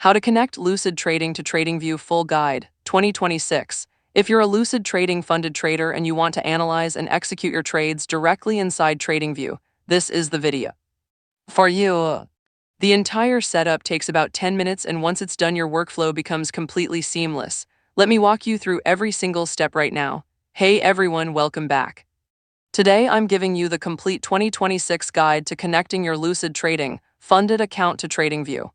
How to Connect Lucid Trading to TradingView Full Guide, 2026. If you're a Lucid Trading funded trader and you want to analyze and execute your trades directly inside TradingView, this is the video for you. The entire setup takes about 10 minutes, and once it's done, your workflow becomes completely seamless. Let me walk you through every single step right now. Hey everyone, welcome back. Today I'm giving you the complete 2026 guide to connecting your Lucid Trading funded account to TradingView.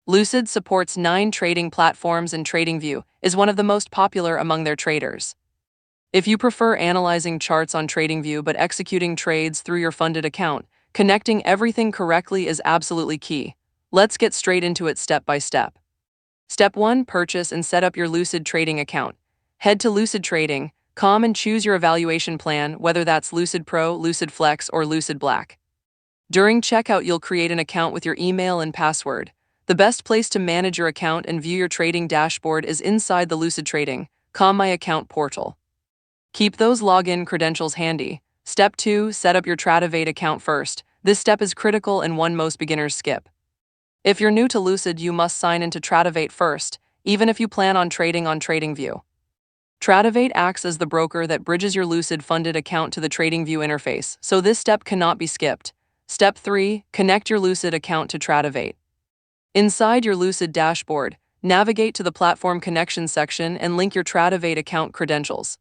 Lucid supports 9 trading platforms, and TradingView is one of the most popular among their traders. If you prefer analyzing charts on TradingView but executing trades through your funded account, connecting everything correctly is absolutely key. Let's get straight into it step by step. Step 1. Purchase and set up your Lucid Trading account. Head to lucidtrading.com and choose your evaluation plan, whether that's Lucid Pro, Lucid Flex, or Lucid Black. During checkout, you'll create an account with your email and password. The best place to manage your account and view your trading dashboard is inside the Lucid Trading.com My Account portal. Keep those login credentials handy. Step 2. Set up your Tradivate account first. This step is critical and one most beginners skip. If you're new to Lucid, you must sign into Tradivate first, even if you plan on trading on TradingView. Tradivate acts as the broker that bridges your Lucid funded account to the TradingView interface, so this step cannot be skipped. Step 3. Connect your Lucid account to Tradivate. Inside your Lucid dashboard, navigate to the Platform Connection section and link your Tradivate account credentials.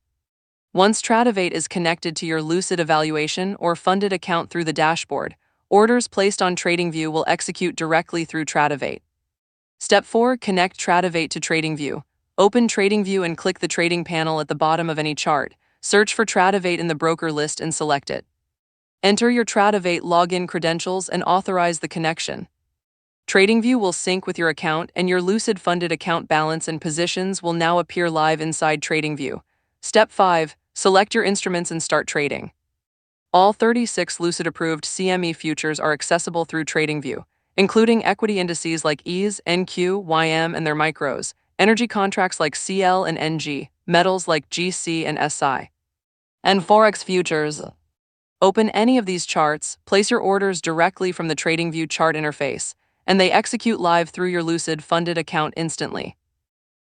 Once Tradivate is connected to your Lucid evaluation or funded account through the dashboard, orders placed on TradingView will execute directly through Tradivate. Step 4. Connect Tradivate to TradingView. Open TradingView and click the trading panel at the bottom of any chart. Search for Tradivate in the broker list and select it. Enter your Tradivate login credentials and authorize the connection. TradingView will sync with your account, and your Lucid funded account balance and positions will now appear live inside TradingView. Step 5. Select your instruments and start trading. All 36 Lucid-approved CME futures are accessible through TradingView, including equity indices like EASE, NQ, YM, and their micros, energy contracts like CL and NG, metals like GC and SI, and Forex futures. Open any of these charts, place your orders directly from the TradingView chart interface, and they execute live through your Lucid funded account instantly.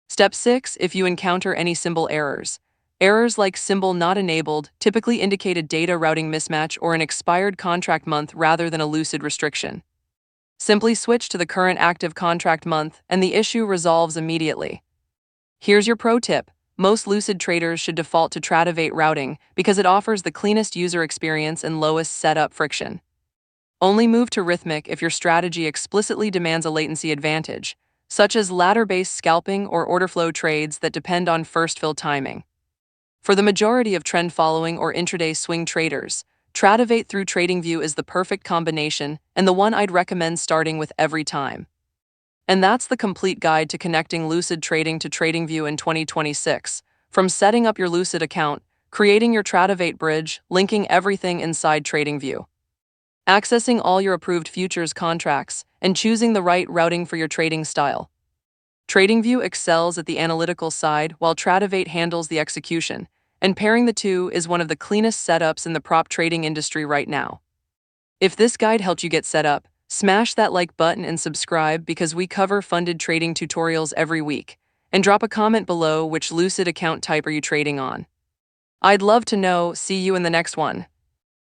Step 6. If you encounter any symbol errors. Errors like symbol not enabled typically indicate a data routing mismatch or an expired contract month rather than a Lucid restriction. Simply switch to the current active contract month and the issue resolves immediately. Here's your pro tip. Most Lucid traders should default to Tradivate routing because it offers the cleanest user experience and lowest setup friction. Only move to Rhythmic if your strategy explicitly demands a latency advantage, such as ladder-based scalping or order flow trades that depend on first fill timing. For the majority of trend-following or intraday swing traders, Tradivate through TradingView is the perfect combination and the one I'd recommend starting with every time. And that's the complete guide to connecting Lucid Trading to TradingView in 2026. From setting up your Lucid account, creating your Tradivate bridge, linking everything inside TradingView, accessing all your approved futures contracts, and choosing the right routing for your trading style. TradingView excels at the analytical side while Tradivate handles the execution, and pairing the two is one of the cleanest setups in the prop trading industry right now. If this guide helped you get set up, smash that like button and subscribe because we cover funded trading tutorials every week, and drop a comment below which Lucid account type are you trading on. I'd love to know. See you in the next one.